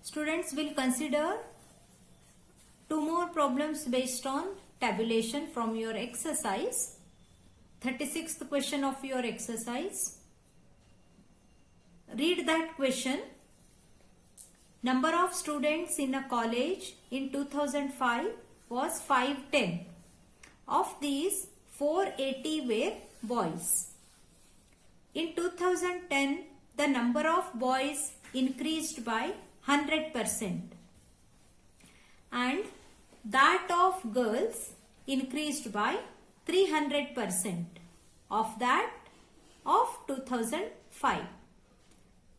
Students will consider two more problems based on tabulation from your exercise. 36th question of your exercise. Read that question. Number of students in a college in 2005 was 510. Of these, 480 were boys. In 2010, the number of boys increased by 100% and that of girls increased by 300% of that of 2005.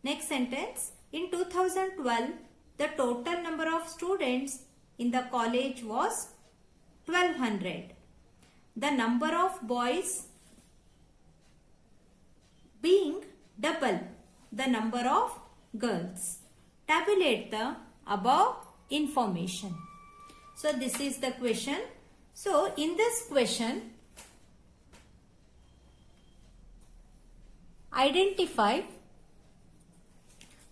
Next sentence. In 2012, the total number of students in the college was 1200. The number of boys being double the number of girls. Tabulate the above information. So this is the question. So in this question, identify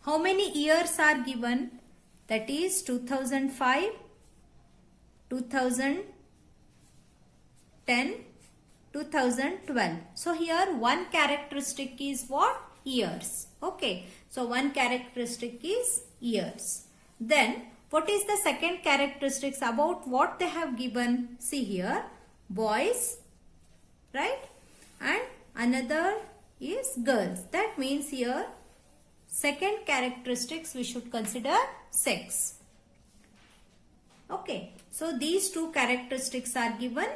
how many years are given, that is 2005, 2010, 2012. So here one characteristic is what? Years. Okay. So one characteristic is years. Then what is the second characteristics about what they have given? See here, boys, right? And another is girls. That means here second characteristics we should consider sex. Okay. So these two characteristics are given.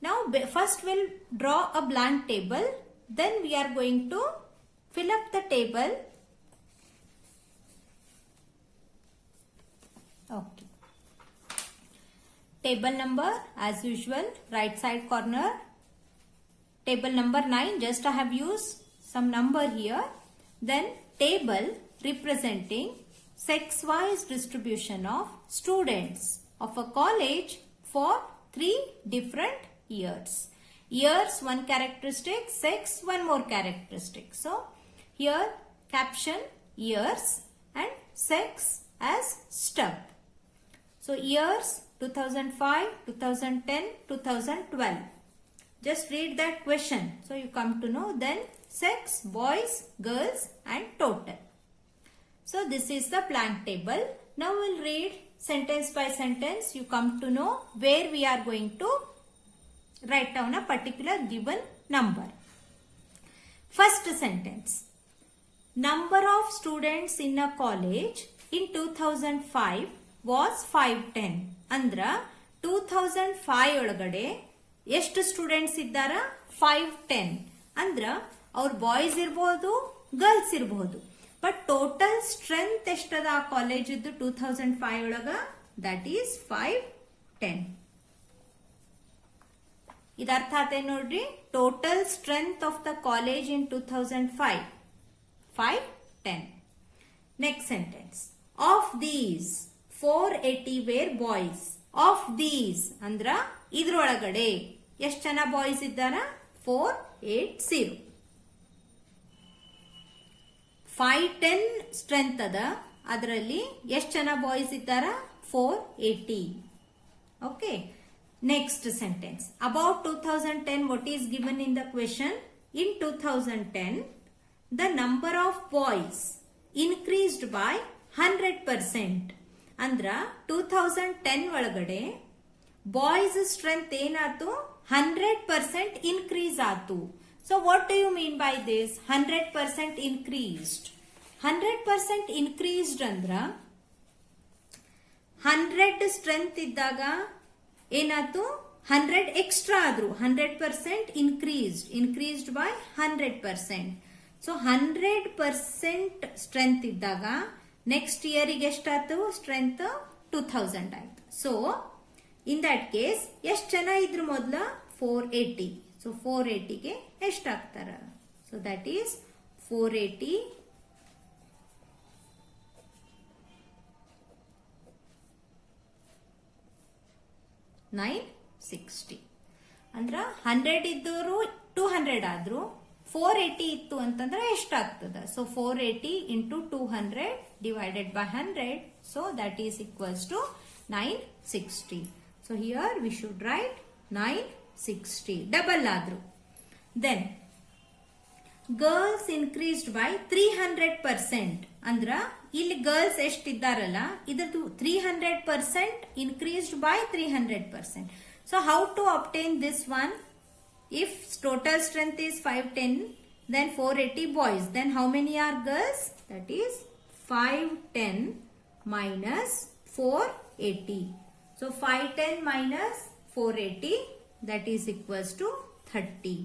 Now first we'll draw a blank table. Then we are going to fill up the table. Okay. Table number as usual, right side corner. Table number 9, just I have used some number here. Then table representing sex-wise distribution of students of a college for 3 different years. Years one characteristic, sex one more characteristic. So here caption years and sex as stub. So years 2005, 2010, 2012. Just read that question. So you come to know then sex, boys, girls and total. So this is the blank table. Now we'll read sentence by sentence. You come to know where we are going to write down a particular given number. First sentence. Number of students in a college in 2005 was 510. ಅಂದ್ರ 2005 ಒಳಗಡೆ ಎಷ್ಟು students ಇದ್ದಾರ? 510. ಅಂದ್ರ ಅವ್ರ boys ಇರಬಹುದು, girls ಇರಬಹುದು. But total strength ಎಷ್ಟದ ಆ college ಇದ್ದು 2005 ಒಳಗ? That is 510. ಇದರ್ಥ ಆತೆ ನೋಡ್ರಿ. Total strength of the college in 2005 510. Next sentence. Of these 480 were boys. Of these ಅಂದ್ರ ಇದ್ರೊಳಗಡೆ ಎಷ್ಟು ಜನ ಬಾಯ್ಸ್ ಇದ್ದಾರ? 480. 510 ಸ್ಟ್ರೆಂತ್ ಅದ, ಅದರಲ್ಲಿ ಎಷ್ಟು ಜನ ಬಾಯ್ಸ್ ಇದ್ದಾರ? 480. Okay. Next sentence. About 2010 what is given in the question? In 2010 the number of boys increased by 100%. ಅಂದ್ರ 2010 ಒಳಗಡೆ ಬಾಯ್ಸ್ ಸ್ಟ್ರೆಂತ್ ಏನಾಯ್ತು? 100% ಇನ್ಕ್ರೀಸ್ ಆಯ್ತು. So what do you mean by this? 100% increased. 100% increased ಅಂದ್ರ 100 ಸ್ಟ್ರೆಂತ್ ಇದ್ದಾಗ ಏನಾಯ್ತು? 100 extra ಆದ್ರು. 100% increased by 100%. So 100% strength ಇದ್ದಾಗ next ಇಯರಿಗೆ ಎಷ್ಟಾಯ್ತು? ಸ್ಟ್ರೆಂತ್ 2000 ಆಯ್ತು. ಸೊ ಇನ್ ದಟ್ ಕೇಸ್ ಎಷ್ಟು ಜನ ಇದ್ರು ಮೊದಲ? 480. ಸೊ 480ಗೆ ಎಷ್ಟಾಗ್ತಾರ? So that is 480 960. ಅಂದ್ರ 100 ಇದ್ದವರು 200 ಆದ್ರು, 480 ಇತ್ತು ಅಂತಂದ್ರೆ ಎಷ್ಟಾಗ್ತದ? So 480 into 200 divided by 100. So that is equals to 960. So here we should write 960. Double ಆದ್ರು. Then girls increased by 300%. ಅಂದ್ರ ಇಲ್ಲಿ ಗರ್ಲ್ಸ್ ಎಷ್ಟಿದ್ದಾರಲ್ಲ ಇದ್ರದ್ದು 300% increased by 300%. So how to obtain this one? If total strength is 510, then 480 boys, then how many are girls? That is 510 minus 480. So 510 minus 480, that is equals to 30.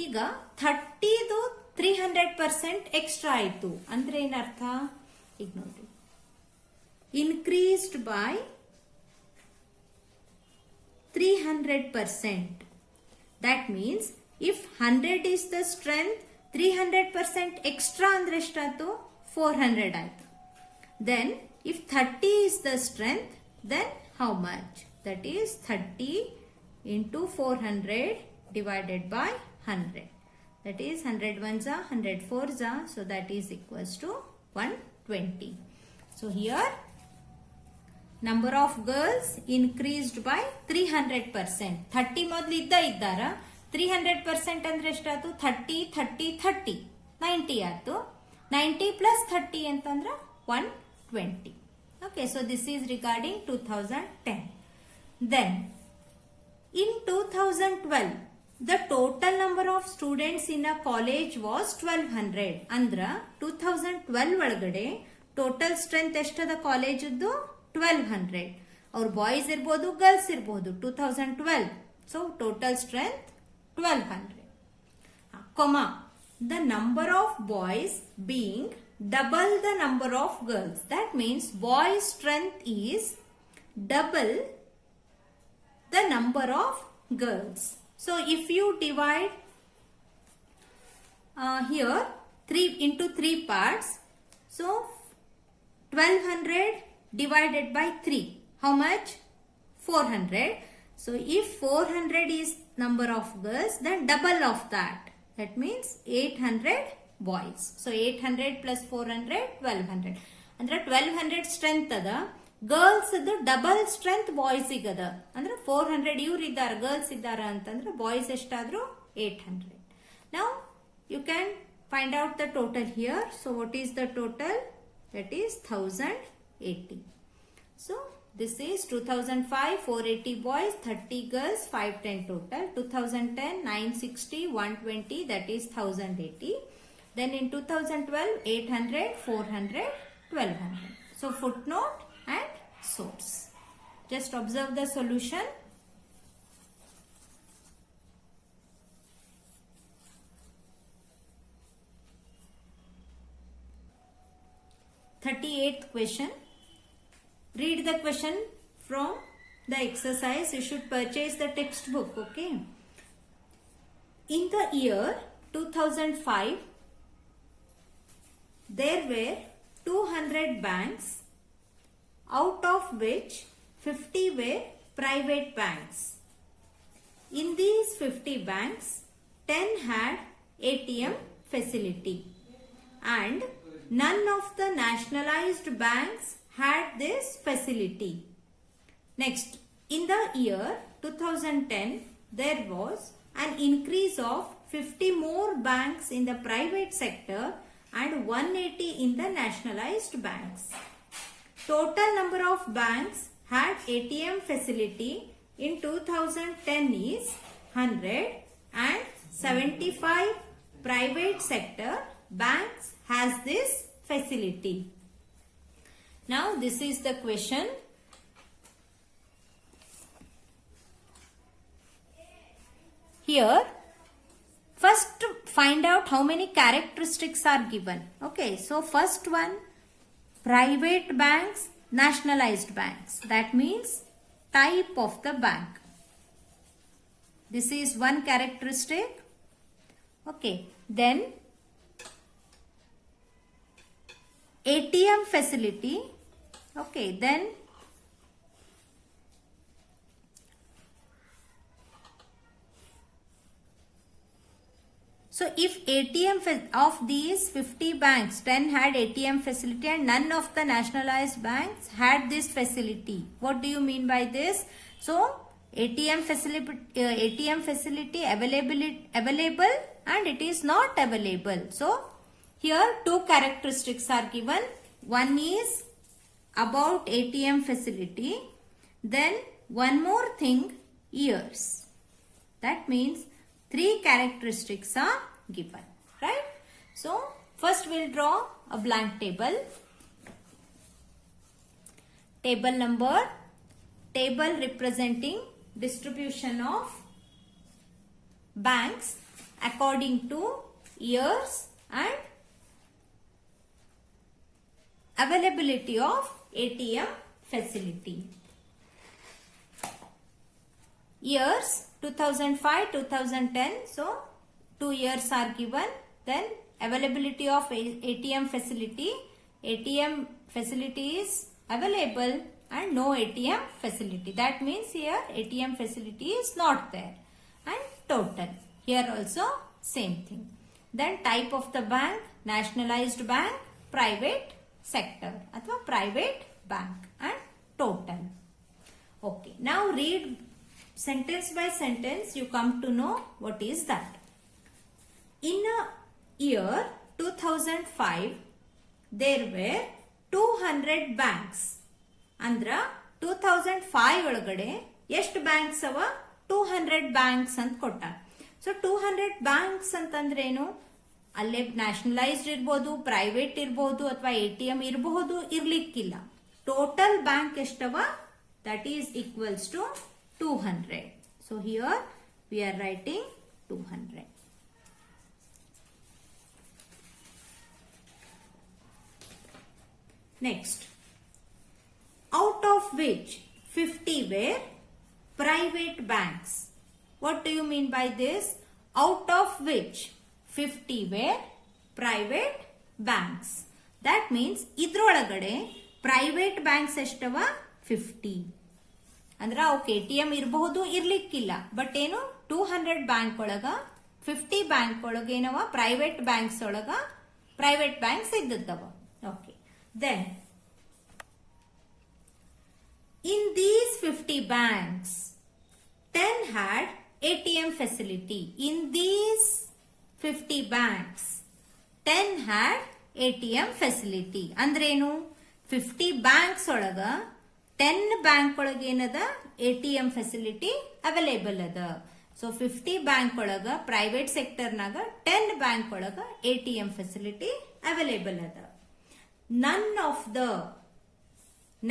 ಈಗ 30ದು 300% extra ಆಯ್ತು ಅಂದ್ರೆ ಏನರ್ಥ? ಈಗ ನೋಡಿ, increased by 300%. That means if 100 is the strength, 300% extra andre eshtaatu? 400 ಆಯ್ತು. Then if 30 is the strength, then how much? That is 30 into 400 divided by 100. That is 100 ones are 100 fours are, so that is equals to 120. So here number of girls increased by 300%. 30 ಮೊದಲು ಇದ್ದಾರ, 300% ಅಂದ್ರೆ ಎಷ್ಟಾಯ್ತು? 30 30 30 90 ಆಯ್ತು. 90 plus 30 ಅಂತಂದ್ರೆ 120. Okay, so this is regarding 2010. Then in 2012 the total number of students in a college was 1200. ಅಂದ್ರ 2012 ಒಳಗಡೆ total strength ಎಷ್ಟದ ಕಾಲೇಜದ್ದು? 1200. ಅವ್ರ boys ಇರ್ಬೋದು, ಗರ್ಲ್ಸ್ ಇರ್ಬೋದು. 2012, so total strength 1200. Comma, the number of boys being double the number of girls. That means boys strength is double the number of girls. So if you divide here 3 into 3 parts, so 1200 divided by 3, how much? 400. So if 400 is number of girls, then double of that. That means 800 boys. So 800 plus 400, 1200. ಅಂದ್ರೆ 1200 strength ಅದ. Girls double strength boys ಸಿಗದ. ಅಂದ್ರೆ 400 ಇವ್ರು ಇದ್ದಾರೆ, girls ಇದ್ದಾರ ಅಂತಂದ್ರೆ boys ಎಷ್ಟಾದ್ರು 800. Now you can find out the total here. So what is the total? That is 1080. So this is 2005 480 boys, 30 girls, 510 total. 2010 960, 120, that is 1080. Then in 2012 800, 400, 1200. So footnote and source. Just observe the solution. Thirty-eighth question. Read the question from the exercise. You should purchase the textbook. Okay. In the year 2005, there were 200 banks, out of which 50 were private banks. In these 50 banks, 10 had ATM facility and none of the nationalized banks had this facility. Next, in the year 2010, there was an increase of 50 more banks in the private sector and 180 in the nationalized banks. Total number of banks had ATM facility in 2010 is 100 and 75 private sector banks has this facility. Now this is the question. Here first find out how many characteristics are given. Okay, so first one, private banks, nationalized banks. That means type of the bank. This is one characteristic. Okay, then ATM facility. Okay, then So if of these 50 banks, 10 had ATM facility and none of the nationalized banks had this facility. What do you mean by this? So ATM facility available and it is not available. So here two characteristics are given. One is about ATM facility. Then one more thing, years. That means three characteristics are given, right? So first we'll draw a blank table. Table representing distribution of banks according to years and availability of ATM facility. Years 2005, 2010. So 2 years are given. Then availability of ATM facility. ATM facility is available and no ATM facility. That means here ATM facility is not there. And total. Here also same thing. Then type of the bank, nationalized bank, private sector अथवा private bank and total. Okay. Now read sentence by sentence. You come to know what is that. In a year 2005, there were 200 banks. ಅಂದ್ರ 2005 ಒಳಗಡೆ ಎಷ್ಟು banks ಅವ 200 banks ಅಂತ ಕೊಟ್ಟ. So 200 banks ಅಂತಂದ್ರೇನು, ಅಲ್ಲೇ nationalised ಇರ್ಬೋದು, ಪ್ರೈವೇಟ್ ಇರ್ಬೋದು ಅಥವಾ ATM ಇರಬಹುದು, ಇರ್ಲಿಕ್ಕಿಲ್ಲ. ಟೋಟಲ್ ಬ್ಯಾಂಕ್ ಎಷ್ಟವ, that is equals to 200. So here we are writing 200. Next, out of which 50 were private banks. What do you mean by this? Out of which 50 were private banks. That means ಇದ್ರೊಳಗಡೆ private banks ಎಷ್ಟವ 50. ಅಂದ್ರೆ ಅವಕ್ಕೆ ATM ಇರಬಹುದು, ಇರ್ಲಿಕ್ಕಿಲ್ಲ. But ಏನು 200 bank ಒಳಗ 50 bank ಒಳಗ ಏನವ private banks ಒಳಗ ಪ್ರೈವೇಟ್ ಬ್ಯಾಂಕ್ಸ್ ಇದ್ದದ್ದವ. Okay. Then in these 50 banks 10 had ATM facility. In these 50 banks 10 had ATM facility. ಅಂದ್ರೇನು 50 ಬ್ಯಾಂಕ್ಸ್ ಒಳಗ 10 ಬ್ಯಾಂಕ್ ಒಳಗೆ ಏನದ ATM ಫೆಸಿಲಿಟಿ ಅವೈಲೇಬಲ್ ಅದ. ಸೊ 50 ಬ್ಯಾಂಕ್ ಒಳಗ ಪ್ರೈವೇಟ್ ಸೆಕ್ಟರ್ ನಾಗ 10 ಬ್ಯಾಂಕ್ ಒಳಗ ATM ಫೆಸಿಲಿಟಿ ಅವೈಲೇಬಲ್ ಅದ. None of the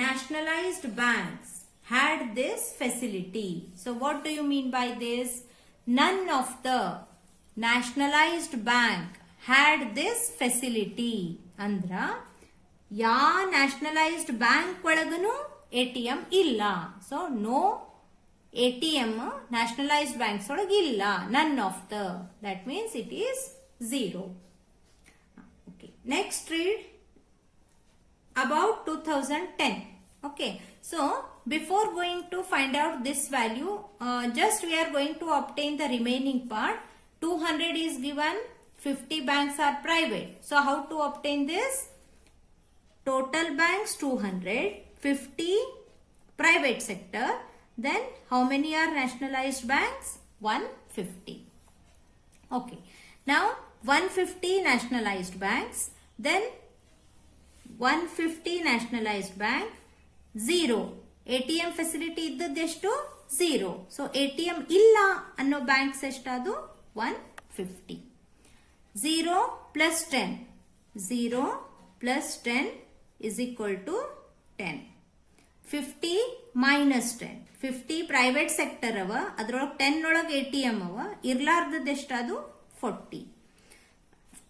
nationalized banks had this facility. So what do you mean by this? None of the nationalized bank had this facility. ಅಂದ್ರ ಯಾ nationalized bank ಒಳಗನು ATM ಇಲ್ಲ. So no ATM nationalized banks ಒಳಗೆ ಇಲ್ಲ. None of the. That means it is 0. Okay. Next read about 2010. Okay. So before going to find out this value, just we are going to obtain the remaining part. 200 is given. 50 banks are private. So how to obtain this? Total banks 200. 50 private sector. Then how many are nationalized banks? 150. Okay. Now 150 nationalized banks. Then 150 nationalized bank. 0. ATM facility ಇದ್ದದ್ದೆಷ್ಟು 0. So ATM ಇಲ್ಲ ಅನ್ನೋ banks ಎಷ್ಟದು 150. 0 plus 10. 0 plus 10 is equal to 10. 50 minus 10. 50 private sector ಅವ, ಅದ್ರೊಳಗೆ 10 ಒಳಗೆ ATM ಅವ, ಇರ್ಲಾರ್ದದ್ದೆಷ್ಟದು 40.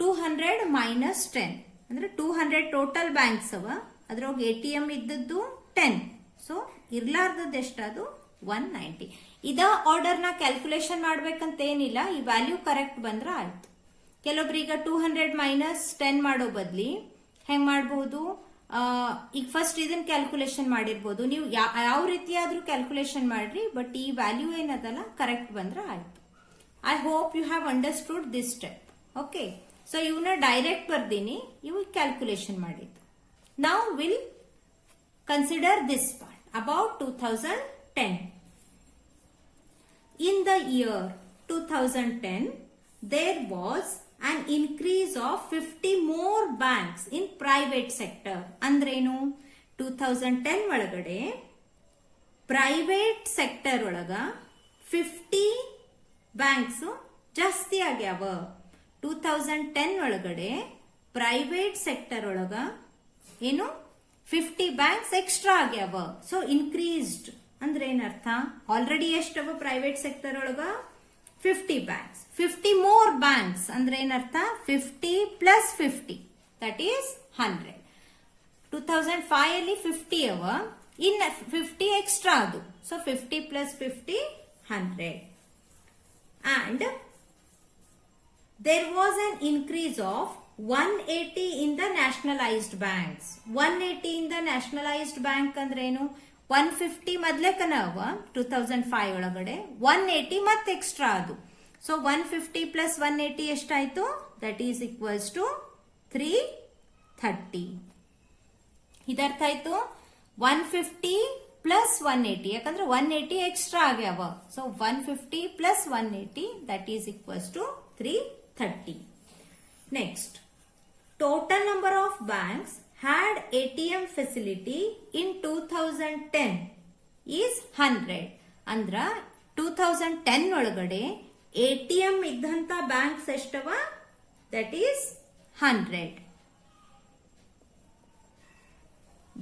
200 minus 10 ಅಂದ್ರೆ 200 total banks ಅವ, ಅದ್ರೊಳಗೆ ATM ಇದ್ದದ್ದು 10. ಸೊ ಇರ್ಲಾರ್ದದ್ದು ಎಷ್ಟದು 190. ಇದ ಆರ್ಡರ್ ನ ಕ್ಯಾಲ್ಕುಲೇಷನ್ ಮಾಡ್ಬೇಕಂತ ಏನಿಲ್ಲ, ಈ ವ್ಯಾಲ್ಯೂ ಕರೆಕ್ಟ್ ಬಂದ್ರ ಆಯ್ತು. ಕೆಲವೊಬ್ರೀಗ 200 ಮೈನಸ್ 10 ಮಾಡೋ ಬದ್ಲಿ ಹೆಂಗ್ ಮಾಡಬಹುದು, ಈಗ ಫಸ್ಟ್ ಇದನ್ನ ಕ್ಯಾಲ್ಕುಲೇಷನ್ ಮಾಡಿರ್ಬೋದು. ನೀವು ಯಾವ ರೀತಿ ಆದ್ರೂ ಕ್ಯಾಲ್ಕುಲೇಷನ್ ಮಾಡ್ರಿ, ಬಟ್ ಈ ವ್ಯಾಲ್ಯೂ ಏನದಲ್ಲ ಕರೆಕ್ಟ್ ಬಂದ್ರ ಆಯ್ತು. I hope you have understood this step. Okay, so ಇವನ್ನ ಡೈರೆಕ್ಟ್ ಬರ್ದೀನಿ, ಇವು ಕ್ಯಾಲ್ಕುಲೇಷನ್ ಮಾಡಿದ್ದು. ನಾವು will consider this part about 2010. In the year 2010, there was an increase of 50 more banks in private sector. ಅಂದ್ರೇನು? 2010 ಒಳಗಡೆ ಪ್ರೈವೇಟ್ ಸೆಕ್ಟರ್ ಒಳಗ 50 banks ಜಾಸ್ತಿ ಆಗ್ಯಾವ. 2010 ಒಳಗಡೆ ಪ್ರೈವೇಟ್ ಸೆಕ್ಟರ್ ಒಳಗ ಏನು 50 ಬ್ಯಾಂಕ್ಸ್ ಎಕ್ಸ್ಟ್ರಾ ಆಗ್ಯಾವ. ಸೊ ಇನ್ಕ್ರೀಸ್ಡ್ ಅಂದ್ರೆ ಏನರ್ಥ? ಆಲ್ರೆಡಿ ಎಷ್ಟವ ಪ್ರೈವೇಟ್ ಸೆಕ್ಟರ್ ಒಳಗ 50 ಬ್ಯಾಂಕ್ಸ್. 50 ಮೋರ್ ಬ್ಯಾಂಕ್ಸ್ ಅಂದ್ರೆ ಏನರ್ಥ? 50 ಪ್ಲಸ್ 50 ದಟ್ ಈಸ್ 100. 2005 ಅಲ್ಲಿ 50 ಅವ, ಇನ್ 50 ಎಕ್ಸ್ಟ್ರಾ ಅದು. So 50 plus 50 100. And there was an increase of 180 in the nationalized banks. 180 in the nationalized bank ಅಂದ್ರೆ ಏನು? 150 ಮೊದಲೇ ಕನವ 2005 ಒಳಗಡೆ, 180 ಮತ್ತೆ ಎಕ್ಸ್ಟ್ರಾ ಅದು. ಸೊ 150 ಪ್ಲಸ್ 180 ಎಷ್ಟಾಯ್ತು? That is equals to 330. ಇದರ್ಥ ಆಯ್ತು 150 ಪ್ಲಸ್ 180, ಯಾಕಂದ್ರೆ 180 ಎಕ್ಸ್ಟ್ರಾ ಆಗ್ಯಾವ. So 150 plus 180 that is equals to 330. Next, total number of banks had ATM facility in 2010 is 100. ಅಂದ್ರ 2010 ಒಳಗಡೆ ATM ಇದ್ದಂತ ಬ್ಯಾಂಕ್ಸ್ ಎಷ್ಟವ? That is 100.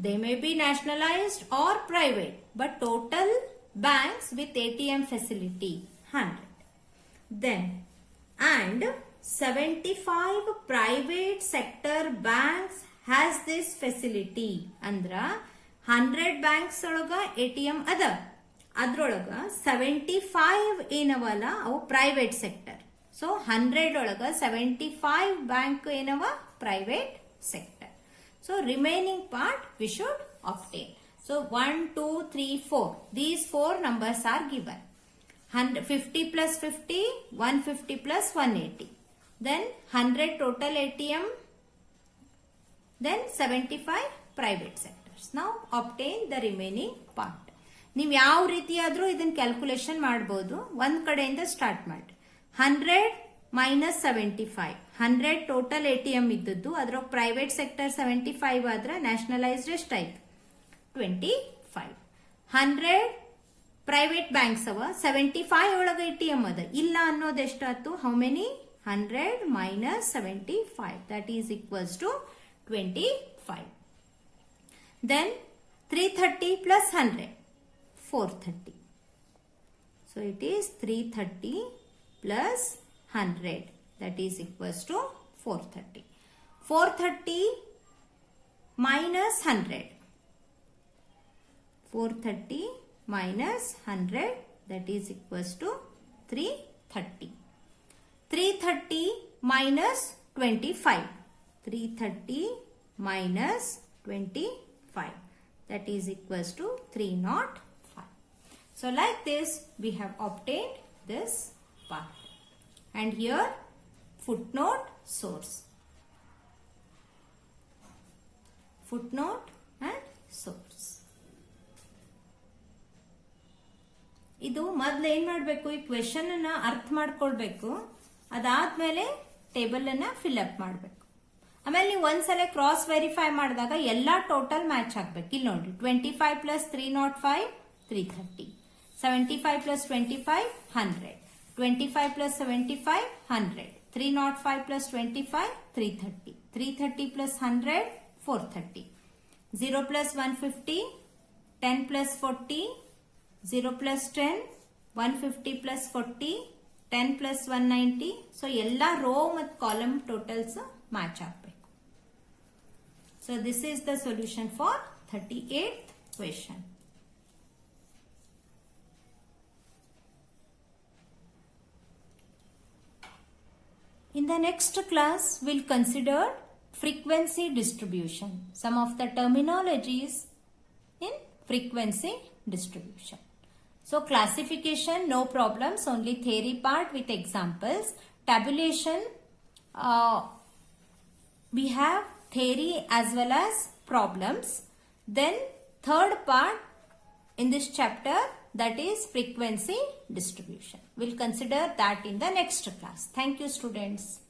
They may be nationalized or private, but total banks with ATM facility 100. Then, and 75 private sector banks has this facility. ಅಂದ್ರ 100 banks ಒಳಗ ATM ಅದ, ಅದ್ರೊಳಗ 75 ಏನವಲ್ಲ ಅವು private sector. So 100 ಒಳಗ 75 ಬ್ಯಾಂಕ್ ಏನವ? Private sector. So remaining part we should obtain. So 1, 2, 3, 4 these 4 numbers are given. 50 plus 50, 150 plus 180. Then 100 total ATM, then 75 private sectors. Now obtain the remaining part. ನೀವು ಯಾವ ರೀತಿಯಾದ್ರೂ ಇದನ್ನ calculation ಮಾಡಬಹುದು. ಒಂದ್ ಕಡೆಯಿಂದ start ಮಾಡಿ. 100 minus 75, 100 total ATM ಇದ್ದದ್ದು, ಅದ್ರ private sector 75 ಆದ್ರೆ ನ್ಯಾಷನಲೈಸ್ಡ್ ಎಷ್ಟಾಯ್ತು? 25. 100 ಪ್ರೈವೇಟ್ ಬ್ಯಾಂಕ್ಸ್ ಅವ, 75 ಒಳಗ ATM ಅದ ಇಲ್ಲ ಅನ್ನೋದು ಎಷ್ಟಾಯ್ತು? How many? 100 minus 75, that is equals to 25. Then 330 plus 100, 430. So it is 330 plus 100, that is equals to 430. 430 minus 100, 430 minus 100, that is equals to 330. 330 minus 25, 330 minus 25, that is equals to 305. So like this we have obtained this part. And here footnote source, footnote and source. ಇದು ಮೊದಲು ಏನ್ ಮಾಡಬೇಕು? ಈ question ಅನ್ನ ಅರ್ಥ ಮಾಡ್ಕೊಳ್ಬೇಕು. ಅದಾದ್ಮೇಲೆ table ಅನ್ನ ಫಿಲ್ ಅಪ್ ಮಾಡಬೇಕು. ಆಮೇಲೆ ನೀವು ಒಂದ್ಸಲ ಕ್ರಾಸ್ ವೆರಿಫೈ ಮಾಡಿದಾಗ ಎಲ್ಲಾ ಟೋಟಲ್ ಮ್ಯಾಚ್ ಆಗ್ಬೇಕು. ಇಲ್ಲಿ ನೋಡಿ 25 plus 305 330, 75 plus 25 100, 25 plus 75 100, 305 plus 25 330, 330 plus 100 430, 0 plus 150, 10 plus 40, 0 plus 10, 150 plus 40, 10 plus 190. So ಎಲ್ಲ ರೋ ಮತ್ತು ಕಾಲಮ್ ಟೋಟಲ್ಸ್ ಮ್ಯಾಚ್ ಆಗಬೇಕು. So this is the solution for 38th question. In the next class, we'll consider frequency distribution. Some of the terminologies in frequency distribution. So classification, no problems, only theory part with examples. Tabulation, we have theory as well as problems. Then third part in this chapter, that is frequency distribution. We'll consider that in the next class. Thank you, students.